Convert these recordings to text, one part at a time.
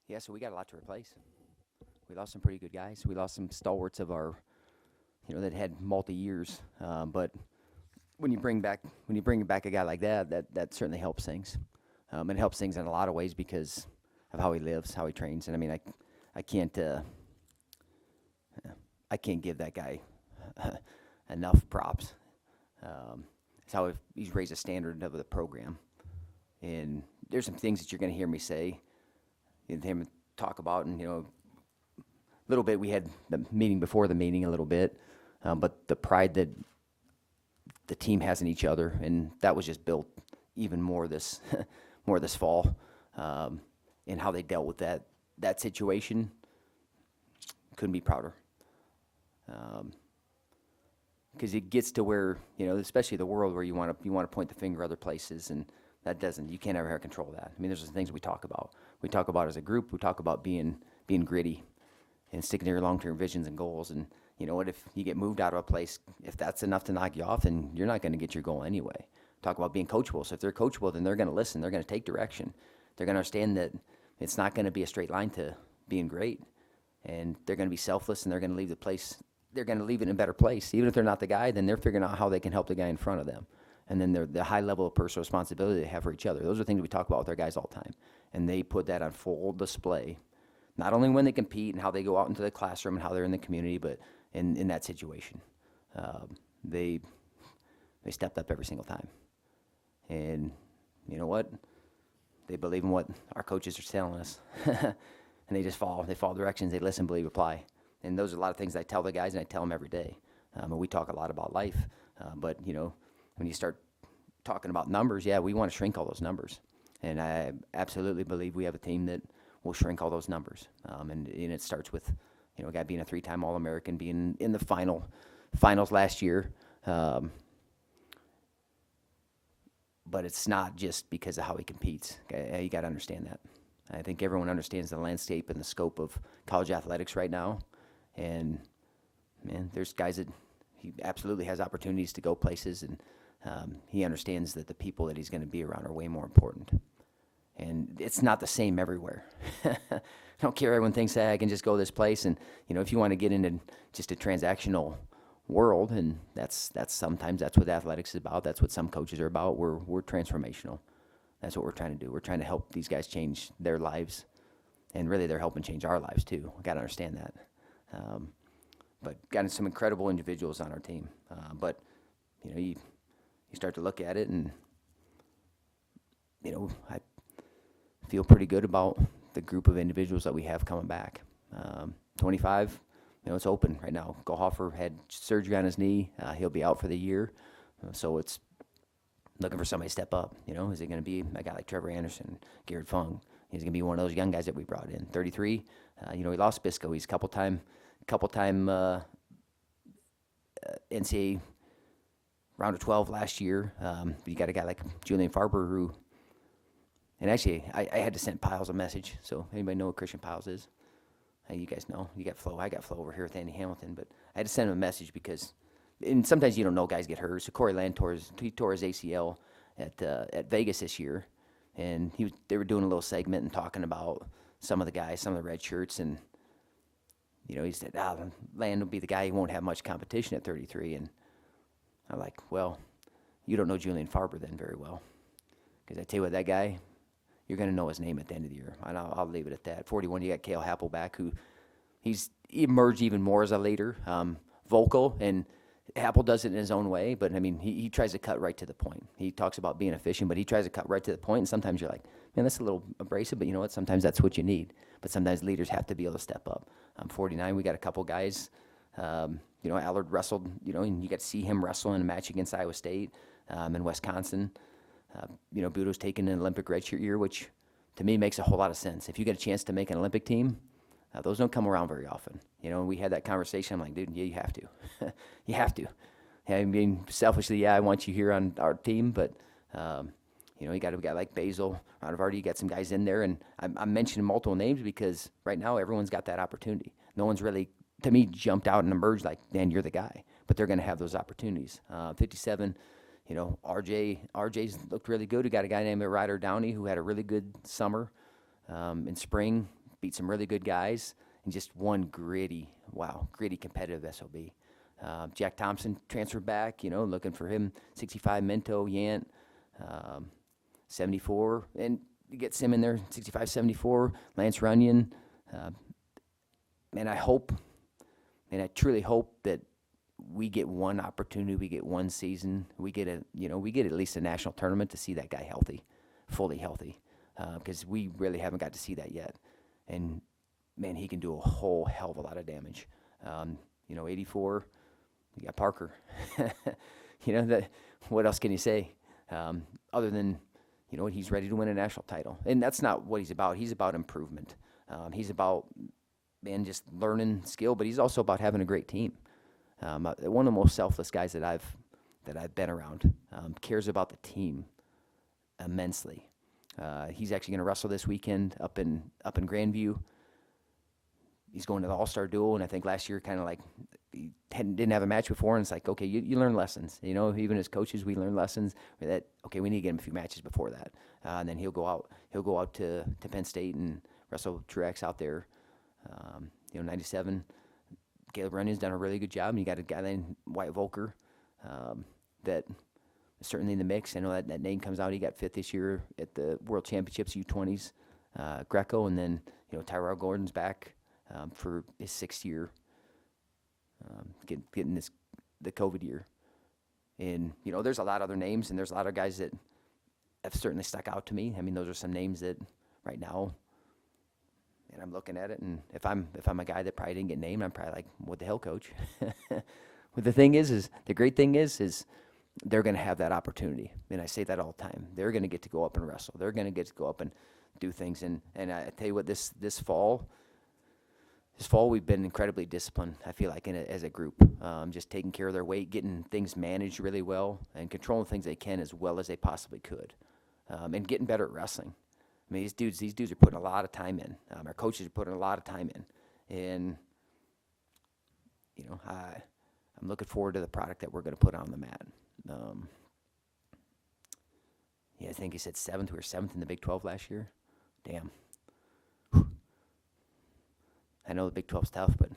Yeah, so we got a lot to replace. We lost some pretty good guys. We lost some stalwarts of our, that had multi years. But when you bring back a guy like that, that certainly helps things. It helps things in a lot of ways because of how he lives, how he trains. And I mean, I can't, I can't give that guy enough props. It's how he's raised the standard of the program. And there's some things that you're going to hear me say, and him talk about, and a little bit. We had the meeting before the meeting a little bit, but the pride that the team has in each other, and that was just built even more this more this fall, and how they dealt with that situation. Couldn't be prouder. Because it gets to where, especially the world where you want to point the finger other places, and you can't ever have control of that. I mean, there's some things we talk about. We talk about as a group. We talk about being gritty and sticking to your long-term visions and goals. And you know what? If you get moved out of a place, if that's enough to knock you off, then you're not going to get your goal anyway. Talk about being coachable. So if they're coachable, then they're going to listen. They're going to take direction. They're going to understand that it's not going to be a straight line to being great, and they're going to be selfless, and they're going to leave the place. They're going to leave it in a better place. Even if they're not the guy, then they're figuring out how they can help the guy in front of them. And then the high level of personal responsibility they have for each other. Those are things we talk about with our guys all the time. And they put that on full display, not only when they compete and how they go out into the classroom and how they're in the community, but in that situation. They stepped up every single time. And you know what? They believe in what our coaches are telling us. And they just follow. They follow directions. They listen, believe, apply. And those are a lot of things I tell the guys, and I tell them every day. And we talk a lot about life. But, when you start talking about numbers, yeah, we want to shrink all those numbers. And I absolutely believe we have a team that will shrink all those numbers. And it starts with, a guy being a 3-time All-American, being in the finals last year. But it's not just because of how he competes. You got to understand that. I think everyone understands the landscape and the scope of college athletics right now. And, man, there's guys that he absolutely has opportunities to go places, and he understands that the people that he's going to be around are way more important. And it's not the same everywhere. I don't care. Everyone thinks, hey, I can just go this place. And, if you want to get into just a transactional world, and that's sometimes that's what athletics is about. That's what some coaches are about. We're transformational. That's what we're trying to do. We're trying to help these guys change their lives, and really they're helping change our lives too. We got to understand that. But got some incredible individuals on our team. But you start to look at it, and I feel pretty good about the group of individuals that we have coming back. 25, it's open right now. Gohoffer had surgery on his knee. He'll be out for the year. So it's looking for somebody to step up. Is it going to be a guy like Trevor Anderson, Garrett Fung? He's going to be one of those young guys that we brought in. 33. We lost Bisco. He's a couple time NCAA round of 12 last year. You got a guy like Julian Farber who, and actually I had to send Piles a message. So anybody know what Christian Piles is? You guys know. You got Flo. I got Flo over here with Andy Hamilton, but I had to send him a message because, and sometimes you don't know guys get hurt. So Corey Land tore his ACL at Vegas this year, and they were doing a little segment and talking about some of the guys, some of the red shirts, and he said, Land will be the guy who won't have much competition at 33. And I'm like, well, you don't know Julian Farber then very well. Because I tell you what, that guy, you're going to know his name at the end of the year. And I'll leave it at that. 41, you got Cale Happelback, who he's emerged even more as a leader, vocal, and Happel does it in his own way. But, I mean, he tries to cut right to the point. He talks about being efficient, but he tries to cut right to the point. And sometimes you're like, man, that's a little abrasive, but you know what? Sometimes that's what you need. But sometimes leaders have to be able to step up. 49, we got a couple guys. Allard wrestled, and you got to see him wrestle in a match against Iowa State in Wisconsin. Budo's taken an Olympic redshirt year, which to me makes a whole lot of sense. If you get a chance to make an Olympic team, those don't come around very often. We had that conversation. I'm like, dude, yeah, you have to. You have to. I mean, selfishly, yeah, I want you here on our team, but, you got a guy like Basil, Ronavardi, you got some guys in there, and I'm mentioning multiple names because right now everyone's got that opportunity. No one's really, to me, jumped out and emerged like, man, you're the guy. But they're going to have those opportunities. 57, RJ's looked really good. We got a guy named Ryder Downey who had a really good summer in spring. beat some really good guys, and just one gritty competitive SOB. Jack Thompson transferred back, looking for him. 65 Minto, Yant, 74, and you get Sim in there. 65, 74. Lance Runyon. And I truly hope that we get one opportunity, we get one season, we get at least a national tournament to see that guy healthy, fully healthy, because we really haven't got to see that yet. And man, he can do a whole hell of a lot of damage. 84, you got Parker. What else can you say? Other than, he's ready to win a national title. And that's not what he's about. He's about improvement. He's about, just learning skill, but he's also about having a great team. One of the most selfless guys that I've been around. Cares about the team immensely. He's actually going to wrestle this weekend up in Grandview. He's going to the All-Star Duel, and I think last year kind of like he didn't have a match before, and it's like, okay, you learn lessons. Even as coaches, we learn lessons that, okay, we need to get him a few matches before that. And then he'll go out to Penn State and wrestle Truex out there. 97. Caleb Runyon's done a really good job, and you got a guy named Wyatt Volker that is certainly in the mix. I know that name comes out. He got fifth this year at the World Championships U20s, Greco, and then Tyrell Gordon's back for his sixth year, getting the COVID year. And there's a lot of other names, and there's a lot of guys that have certainly stuck out to me. I mean, those are some names that right now. And I'm looking at it, and if I'm a guy that probably didn't get named, I'm probably like, what the hell, coach? But the thing is the great thing is they're going to have that opportunity. And I say that all the time. They're going to get to go up and wrestle. They're going to get to go up and do things. And I tell you what, this fall we've been incredibly disciplined, I feel like, as a group. Just taking care of their weight, getting things managed really well, and controlling things they can as well as they possibly could, and getting better at wrestling. I mean, these dudes are putting a lot of time in. Our coaches are putting a lot of time in. And, I'm looking forward to the product that we're going to put on the mat. I think he said seventh. We were seventh in the Big 12 last year. Damn. Whew. I know the Big 12's tough, but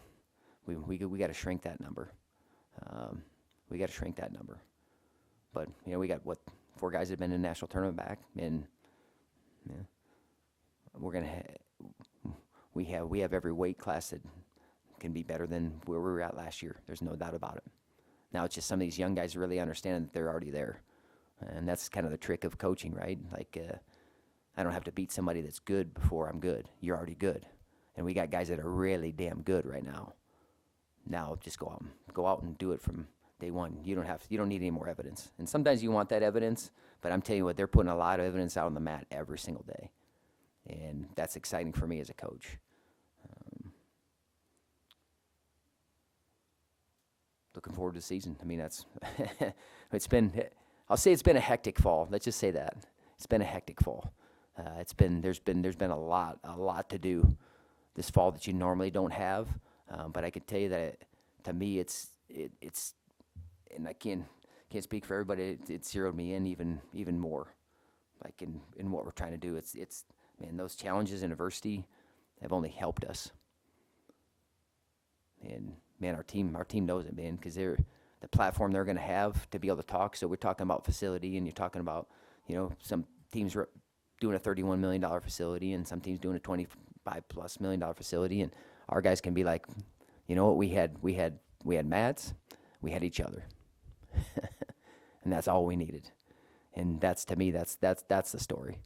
we got to shrink that number. We got to shrink that number. But, we got, 4 guys that have been in the national tournament back, and we're going to we have every weight class that can be better than where we were at last year. There's no doubt about it. Now it's just some of these young guys really understand that they're already there. And that's kind of the trick of coaching, right? Like, I don't have to beat somebody that's good before I'm good. You're already good. And we got guys that are really damn good right now. Now just go out and do it from day one. You don't need any more evidence. And sometimes you want that evidence, but I'm telling you what, they're putting a lot of evidence out on the mat every single day. And that's exciting for me as a coach. Looking forward to the season. I mean, that's I'll say it's been a hectic fall. Let's just say that. It's been a hectic fall. There's been a lot to do this fall that you normally don't have. But I can tell you that to me it's and I can't speak for everybody. It's zeroed me in even more. Like in what we're trying to do. It's man, those challenges in adversity have only helped us. And man, our team knows it, man, because they're the platform they're going to have to be able to talk. So we're talking about facility, and you're talking about, some teams are doing a $31 million facility, and some teams doing a $25+ million facility, and our guys can be like, you know what, we had mats, we had each other, and that's all we needed. And that's, to me, that's the story.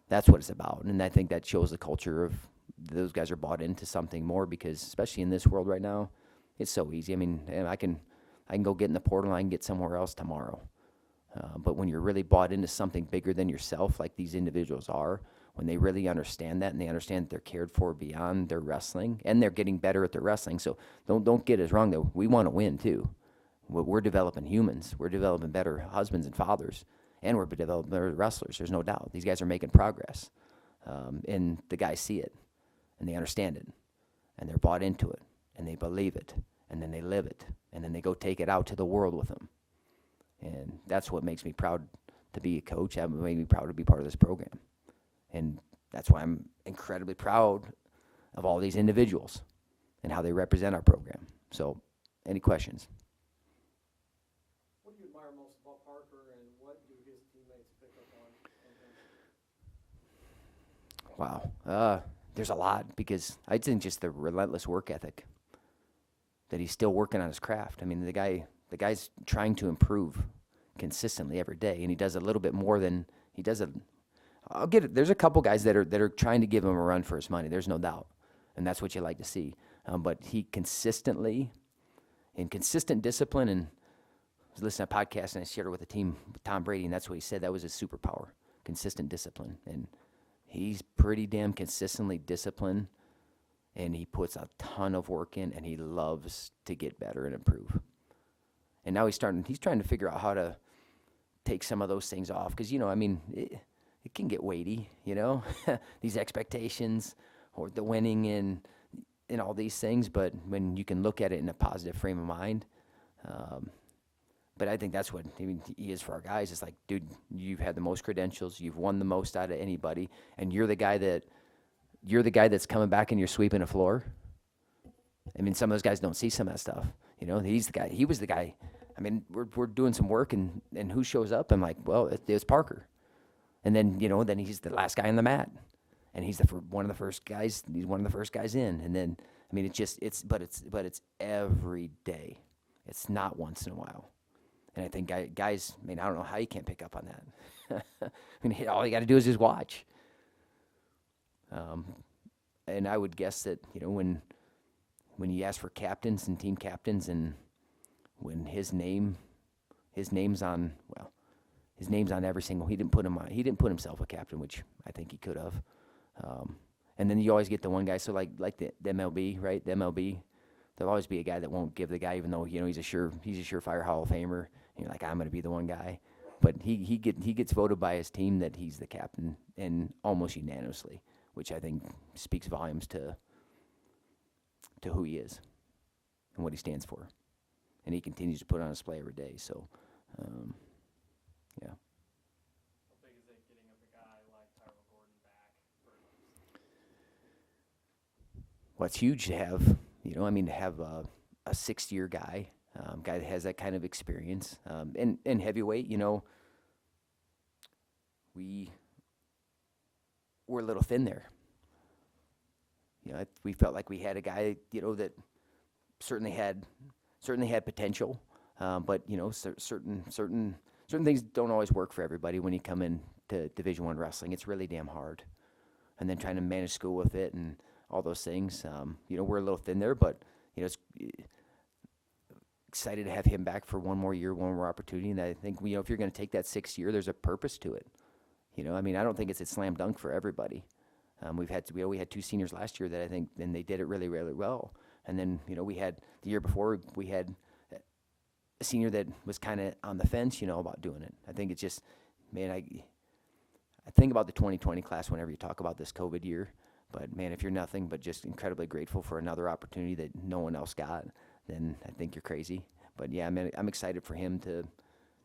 That's what it's about, and I think that shows the culture of those guys are bought into something more, because especially in this world right now, it's so easy. I mean, I can go get in the portal and I can get somewhere else tomorrow. But when you're really bought into something bigger than yourself, like these individuals are, when they really understand that and they understand that they're cared for beyond their wrestling and they're getting better at their wrestling. So don't get us wrong, though. We want to win too. We're developing humans. We're developing better husbands and fathers, and we're developing better wrestlers. There's no doubt. These guys are making progress, and the guys see it, and they understand it, and they're bought into it, and they believe it, and then they live it, and then they go take it out to the world with them. And that's what makes me proud to be a coach. That makes me proud to be part of this program. And that's why I'm incredibly proud of all these individuals and how they represent our program. So, any questions? What do you admire most about Parker, and what do his teammates pick up on him? Wow. There's a lot, because I think just the relentless work ethic that he's still working on his craft. I mean, the guy's trying to improve consistently every day, and he does a little bit more than he does. I'll get it. There's a couple guys that are trying to give him a run for his money. There's no doubt, and that's what you like to see. But he consistently, in consistent discipline, and I was listening to a podcast and I shared it with the team, with Tom Brady, and that's what he said. That was his superpower: consistent discipline, and he's pretty damn consistently disciplined, and he puts a ton of work in, and he loves to get better and improve. And now he's trying to figure out how to take some of those things off, because it can get weighty, these expectations or the winning and all these things. But when you can look at it in a positive frame of mind, but I think that's what he is for our guys. It's like, dude, you've had the most credentials, you've won the most out of anybody, and you're the guy that's coming back and you're sweeping a floor. I mean, some of those guys don't see some of that stuff. He's the guy. He was the guy. I mean, we're doing some work, and who shows up? I'm like, well, it's Parker. And then then he's the last guy on the mat, and he's one of the first guys. He's one of the first guys in. And then it's every day. It's not once in a while. And I think guys, I don't know how you can't pick up on that. All you got to do is just watch. And I would guess that when you ask for captains and team captains, and when his name's on every single, he didn't put himself a captain, which I think he could have. And then you always get the one guy. So like the MLB, right? The MLB, there'll always be a guy that won't give the guy, even though he's a surefire Hall of Famer. And you're like, I'm going to be the one guy, but he gets voted by his team that he's the captain, and almost unanimously, which I think speaks volumes to who he is and what he stands for. And he continues to put on display every day. So, yeah. How big is it getting a guy like Tyrell Gordon back for Well, it's huge to have, to have a 6-year guy, guy that has that kind of experience. And heavyweight, we're a little thin there. We felt like we had a guy, that certainly had potential, but certain things don't always work for everybody when you come in to Division I wrestling. It's really damn hard, and then trying to manage school with it and all those things. We're a little thin there, but it's excited to have him back for one more year, one more opportunity. And I think if you're going to take that 6th year, there's a purpose to it. I don't think it's a slam dunk for everybody. We had 2 seniors last year that I think, and they did it really, really well. And then, we had the year before, we had a senior that was kind of on the fence, about doing it. I think it's just, man, I think about the 2020 class whenever you talk about this COVID year. But, man, if you're nothing but just incredibly grateful for another opportunity that no one else got, then I think you're crazy. But, yeah, I'm excited for him to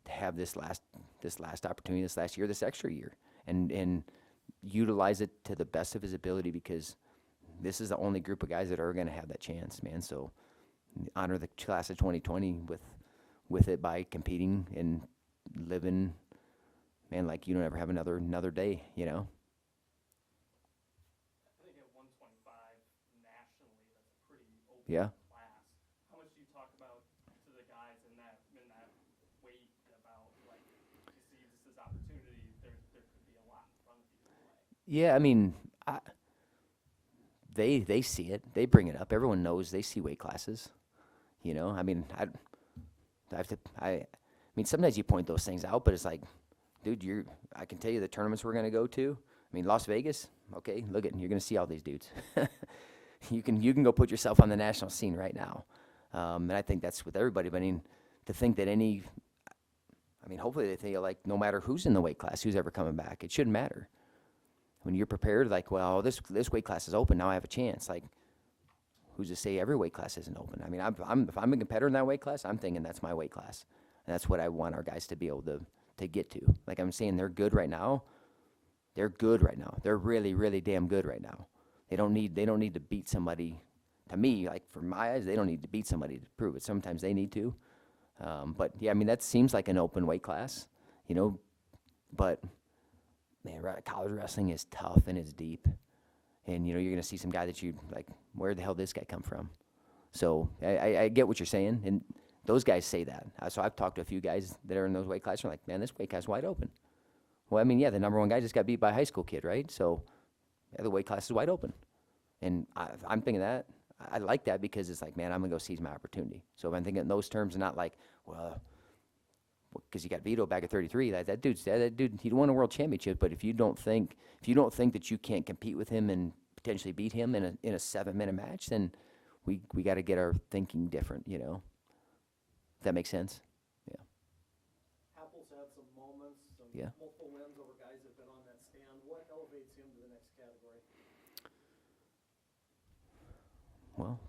have this last opportunity, this last year, this extra year, and utilize it to the best of his ability, because this is the only group of guys that are going to have that chance, man. So honor the class of 2020 with it by competing and living, man, like you don't ever have another day, I think at 125 nationally, that's a pretty open class. How much do you talk about to the guys in that weight about, like, you see this as opportunity, there could be a lot in front of you to play? Yeah, they see it. They bring it up. Everyone knows. They see weight classes. Sometimes you point those things out, but it's like, dude, I can tell you the tournaments we're going to go to. Las Vegas, okay, look you're going to see all these dudes. You can go put yourself on the national scene right now. And I think that's with everybody. But to think that hopefully they think, like, no matter who's in the weight class, who's ever coming back, it shouldn't matter. When you're prepared, like, well, this weight class is open, now I have a chance. Like, who's to say every weight class isn't open? If I'm a competitor in that weight class, I'm thinking that's my weight class. And that's what I want our guys to be able to get to. Like I'm saying, they're good right now. They're good right now. They're really, really damn good right now. They don't need to beat somebody. To me, like for my eyes, they don't need to beat somebody to prove it. Sometimes they need to. But yeah, I mean that seems like an open weight class, you know. But man, college wrestling is tough and it's deep, and you know you're gonna see some guy that you like. Where the hell did this guy come from? So I get what you're saying, and those guys say that. So I've talked to a few guys that are in those weight classes. Are like, man, this weight class is wide open. Well, I mean, yeah, the number one guy just got beat by a high school kid, right? So yeah, the weight class is wide open, and I'm thinking that. I like that because it's like, man, I'm gonna go seize my opportunity. So if I'm thinking in those terms, and not like, well, because you got Vito back at 33, that dude, he won a world championship. But if you don't think that you can't compete with him and potentially beat him in a 7-minute match, then we got to get our thinking different, you know. If that makes sense? Yeah. Apple's had some moments, some Yeah. multiple wins over guys that have been on that stand. What elevates him to the next category? Well,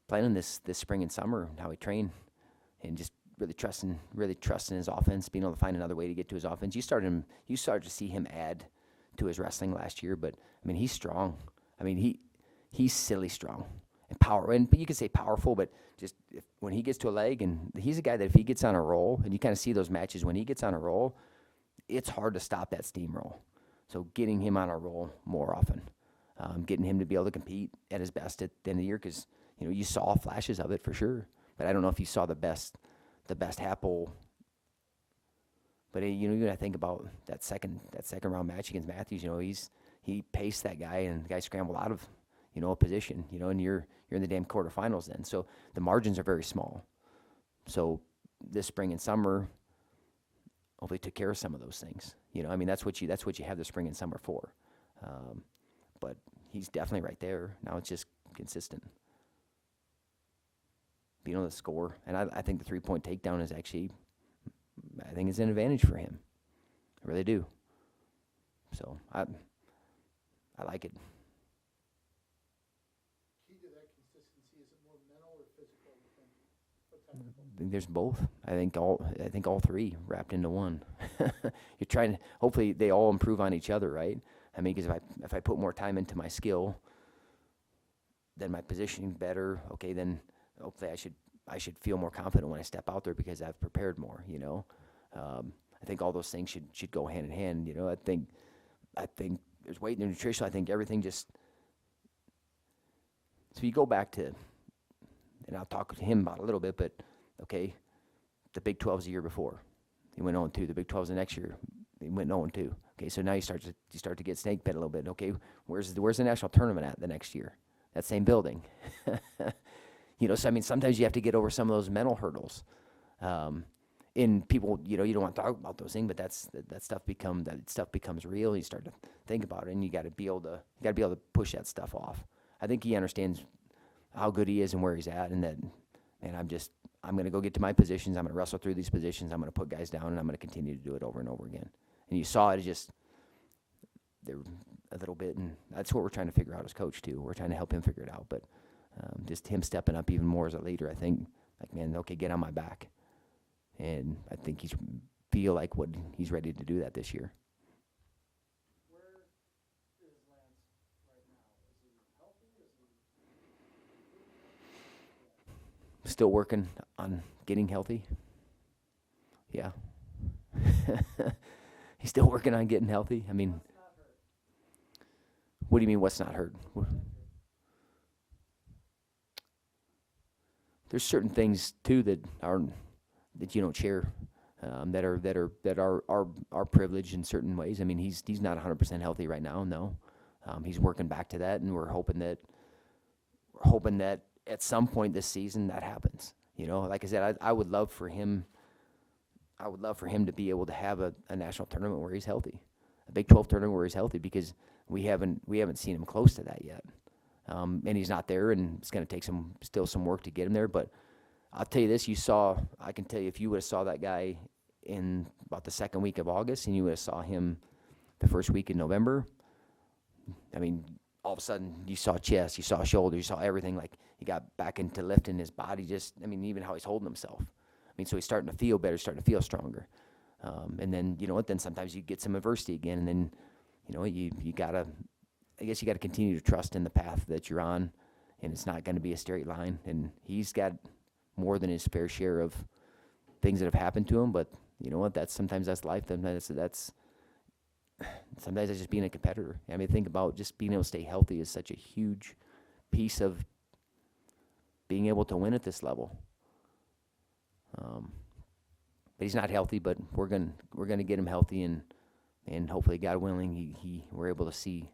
planning this spring and summer, how he trained, and just really trusting his offense, being able to find another way to get to his offense. You started to see him add to his wrestling last year, but I mean he's strong. I mean he's silly strong and but you could say powerful, but just when he gets to a leg, and he's a guy that if he gets on a roll, and you kind of see those matches when he gets on a roll, it's hard to stop that steamroll. So getting him on a roll more often, getting him to be able to compete at his best at the end of the year, because you know you saw flashes of it for sure, but I don't know if you saw the best Happel. But you know, you gotta think about that second round match against Matthews. You know, he paced that guy, and the guy scrambled out of, you know, a position. You know, and you're in the damn quarterfinals then. So the margins are very small. So this spring and summer, hopefully took care of some of those things. You know, I mean that's what you have the spring and summer for. But he's definitely right there. Now it's just consistent. Being able to score, and I think the 3-point takedown is actually, I think it's an advantage for him. I really do. So I like it. Key to that consistency, is it more mental or physical, you think? What technical? I think there's both. I think all three wrapped into one. You're trying to, hopefully they all improve on each other, right? I mean, because if I put more time into my skill, then my positioning's better. Okay, then hopefully I should feel more confident when I step out there because I've prepared more. You know, I think all those things should go hand in hand. You know, I think there's weight and nutrition. I think everything just. So you go back to, and I'll talk to him about it a little bit, but okay, the Big 12's the year before, he went 0-2. The Big 12's the next year, he went 0-2. Okay, so now you start to get snake bit a little bit. Okay, where's the national tournament at the next year? That same building. You know, so I mean, sometimes you have to get over some of those mental hurdles. In people, you know, you don't want to talk about those things, but that stuff becomes real. You start to think about it, and you got to be able to push that stuff off. I think he understands how good he is and where he's at, and that, man, I'm going to go get to my positions. I'm going to wrestle through these positions. I'm going to put guys down, and I'm going to continue to do it over and over again. And you saw it just there a little bit, and that's what we're trying to figure out as coach too. We're trying to help him figure it out, but just him stepping up even more as a leader. I think, like, man, okay, get on my back, and I think feel like he's ready to do that this year. Where is Lance right now? Is he healthy? Is he Still working on getting healthy. Yeah. He's still working on getting healthy. I mean, what's not hurt? what do you mean what's not hurt? There's certain things too that you don't share, that are our privilege in certain ways. I mean, he's not 100% healthy right now. No, he's working back to that, and we're hoping that at some point this season that happens. You know, like I said, I would love for him. I would love for him to be able to have a national tournament where he's healthy, a Big 12 tournament where he's healthy, because we haven't seen him close to that yet. And he's not there, and it's going to take still some work to get him there. But I'll tell you this, I can tell you, if you would have saw that guy in about the second week of August, and you would have saw him the first week in November, I mean, all of a sudden you saw chest, you saw shoulder, you saw everything. Like, he got back into lifting his body, even how he's holding himself. I mean, so he's starting to feel better, starting to feel stronger. And then, you know what, then sometimes you get some adversity again, and then, you know, you got to I guess you got to continue to trust in the path that you're on, and it's not going to be a straight line. And he's got more than his fair share of things that have happened to him. But you know what? Sometimes that's life. Sometimes that's just being a competitor. I mean, think about just being able to stay healthy is such a huge piece of being able to win at this level. But he's not healthy. But we're gonna get him healthy, and hopefully, God willing, we're able to see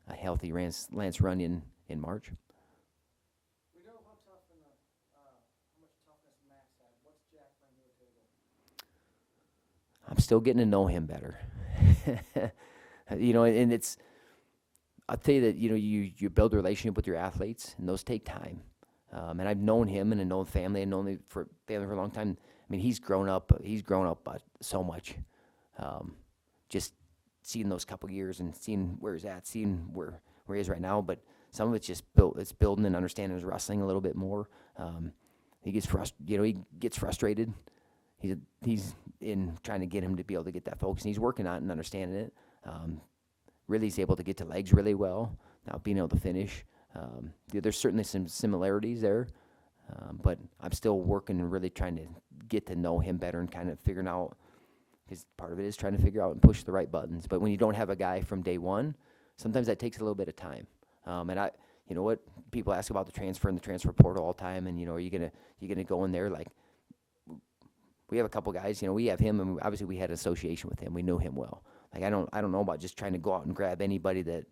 a healthy Lance run in March. We know how tough how much toughness Max had. What's Jack bring to the table? I'm still getting to know him better. And I'll tell you that, you build a relationship with your athletes, and those take time. And I've known him and I've known family. I've known family for a long time. I mean, he's grown up so much. Just seeing those couple years and seeing where he's at, seeing where he is right now. But some of it's just building and understanding his wrestling a little bit more. He gets frustrated. He's in trying to get him to be able to get that focus. And he's working on it and understanding it. Really, he's able to get to legs really well. Now being able to finish. There's certainly some similarities there, but I'm still working and really trying to get to know him better and kind of figuring out, because part of it is trying to figure out and push the right buttons. But when you don't have a guy from day one, sometimes that takes a little bit of time. And you know what? People ask about the transfer and the transfer portal all the time, and are you gonna go in there? Like, we have a couple guys. We have him, and obviously we had an association with him. We know him well. Like, I don't know about just trying to go out and grab anybody that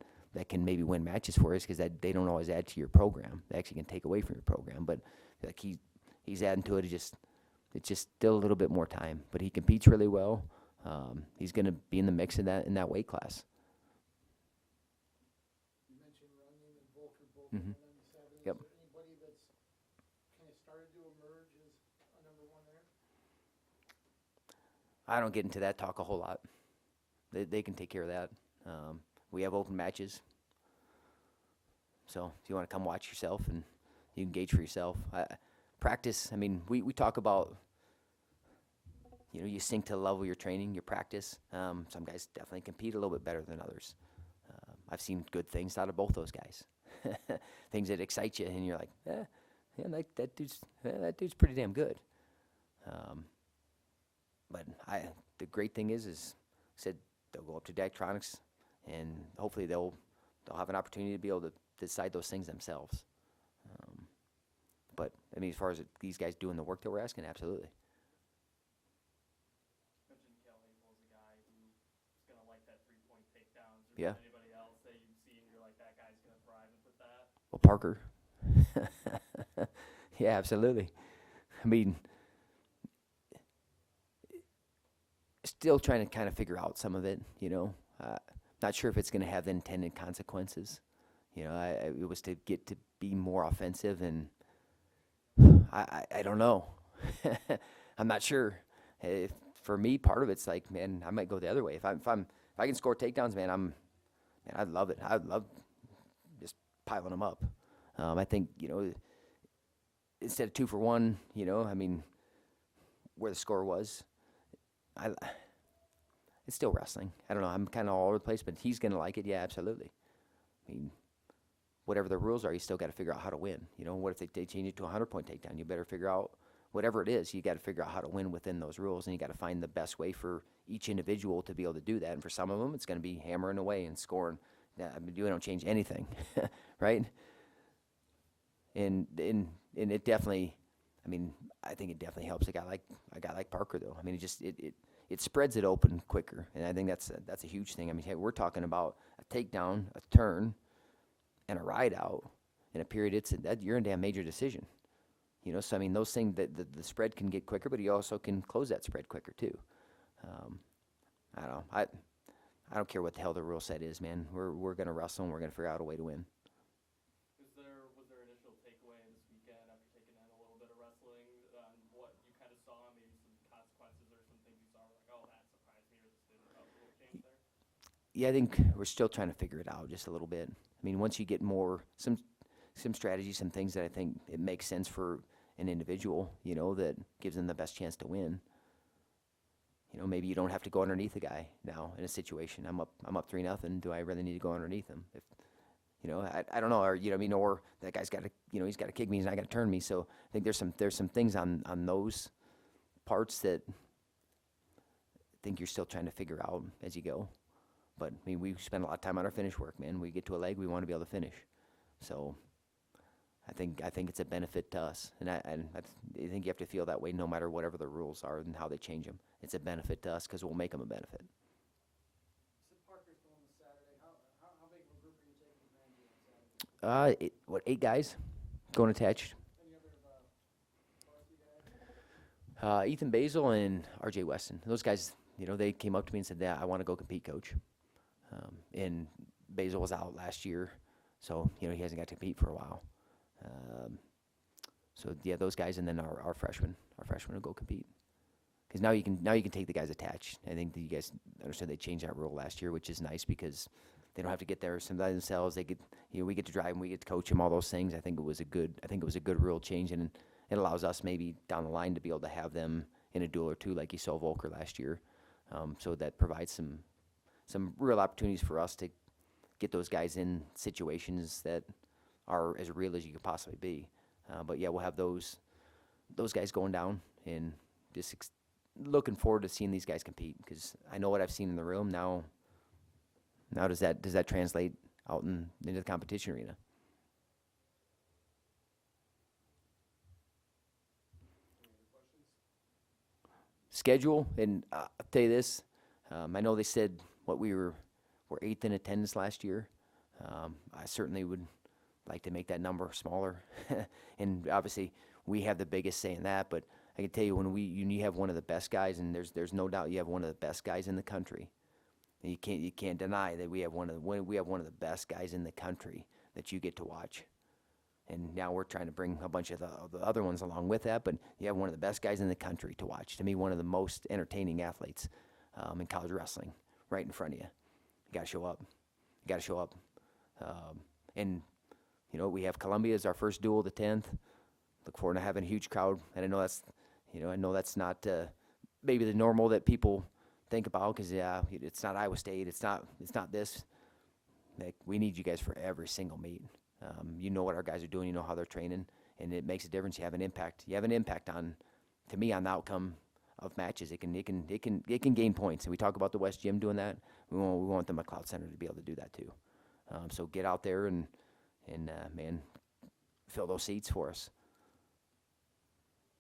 can maybe win matches for us, because they don't always add to your program. They actually can take away from your program. But like he's adding to it. It's just still a little bit more time. But he competes really well. He's going to be in the mix in that weight class. You mentioned Runyon and Volker both Mhm. 197. Yep. Is there anybody that's kind of started to emerge as a number one there? I don't get into that talk a whole lot. They can take care of that. We have open matches. So if you want to come watch yourself and you can gauge for yourself. Practice, I mean, we talk about, you sink to the level of your training, your practice. Some guys definitely compete a little bit better than others. I've seen good things out of both those guys. Things that excite you, and you're like, like that dude's pretty damn good. But the great thing is said they'll go up to Daktronics, and hopefully they'll have an opportunity to be able to decide those things themselves. But I mean, as far as these guys doing the work that we're asking, absolutely. Mentioned Cal Abel as a guy who's going to like that 3-point takedowns. Or Yeah. anybody else that you've seen, you're like, that guy's going to thrive with that? Well, Parker. Yeah, absolutely. I mean, still trying to kind of figure out some of it, not sure if it's going to have the intended consequences. It was to get to be more offensive, and I don't know. I'm not sure. For me, part of it's like, man, I might go the other way. If I can score takedowns, man, I'd love it. I'd love just piling them up. I think, instead of 2 for 1, I mean, where the score was, it's still wrestling. I don't know. I'm kind of all over the place, but he's going to like it. Yeah, absolutely. I mean, whatever the rules are, you still got to figure out how to win. What if they change it to a 100-point takedown? You better figure out whatever it is. You got to figure out how to win within those rules, and you got to find the best way for each individual to be able to do that. And for some of them, it's going to be hammering away and scoring. I mean, you don't change anything, right? And it definitely, I mean, I think it definitely helps a guy like Parker, though. I mean, it spreads it open quicker, and I think that's a huge thing. I mean, hey, we're talking about a takedown, a turn, and a ride out in a period. You're in a damn major decision, So I mean, those things that the spread can get quicker, but you also can close that spread quicker too. I don't know. I don't care what the hell the rule set is, man. We're gonna wrestle, and we're gonna figure out a way to win. Was there initial takeaway this weekend after taking in a little bit of wrestling on what you kind of saw, maybe some consequences or some things you saw, like, oh, that surprised me, or this didn't, a little change there? Yeah, I think we're still trying to figure it out just a little bit. I mean, once you get some strategies, some things that I think it makes sense for an individual, that gives them the best chance to win. Maybe you don't have to go underneath a guy now in a situation. I'm up 3-0. Do I really need to go underneath him? I don't know, or or that guy's got to, he's got to kick me, he's not got to turn me. So I think there's some things on those parts that I think you're still trying to figure out as you go. But I mean, we spend a lot of time on our finish work, man. We get to a leg, we want to be able to finish. So I think it's a benefit to us, and I think you have to feel that way no matter whatever the rules are and how they change them. It's a benefit to us because we'll make them a benefit. Sid Parker's going this Saturday. How big of a group are you taking from Andy on Saturday? 8 guys going attached. Any other varsity guys? Ethan Basil and R.J. Weston. Those guys, they came up to me and said, "Yeah, I want to go compete, coach." And Basil was out last year, so he hasn't got to compete for a while. So yeah, those guys, and then our freshmen will go compete. Because now you can take the guys attached. I think that you guys understood they changed that rule last year, which is nice because they don't have to get there by themselves. They get we get to drive them, we get to coach them, all those things. I think it was a good rule change, and it allows us maybe down the line to be able to have them in a duel or two, like you saw Volker last year. So that provides some real opportunities for us to get those guys in situations that are as real as you could possibly be. But yeah, we'll have those guys going down, and just looking forward to seeing these guys compete because I know what I've seen in the room. Now does that translate out into the competition arena? Any other questions? Schedule, and I'll tell you this, I know they said we're 8th in attendance last year. I certainly would like to make that number smaller, and obviously we have the biggest say in that. But I can tell you, when you have one of the best guys, and there's no doubt you have one of the best guys in the country. And you can't deny that we have one of the best guys in the country that you get to watch. And now we're trying to bring a bunch of the other ones along with that, but you have one of the best guys in the country to watch. To me, one of the most entertaining athletes in college wrestling, right in front of you. You got to show up. And we have Columbia as our first duel, the 10th. Look forward to having a huge crowd. And I know that's not maybe the normal that people think about, because it's not Iowa State. It's not this. Like, we need you guys for every single meet. You know what our guys are doing. You know how they're training, and it makes a difference. You have an impact. You have an impact on the outcome of matches. It can gain points. And we talk about the West Gym doing that. We want the McLeod Center to be able to do that too. So get out there and man, fill those seats for us.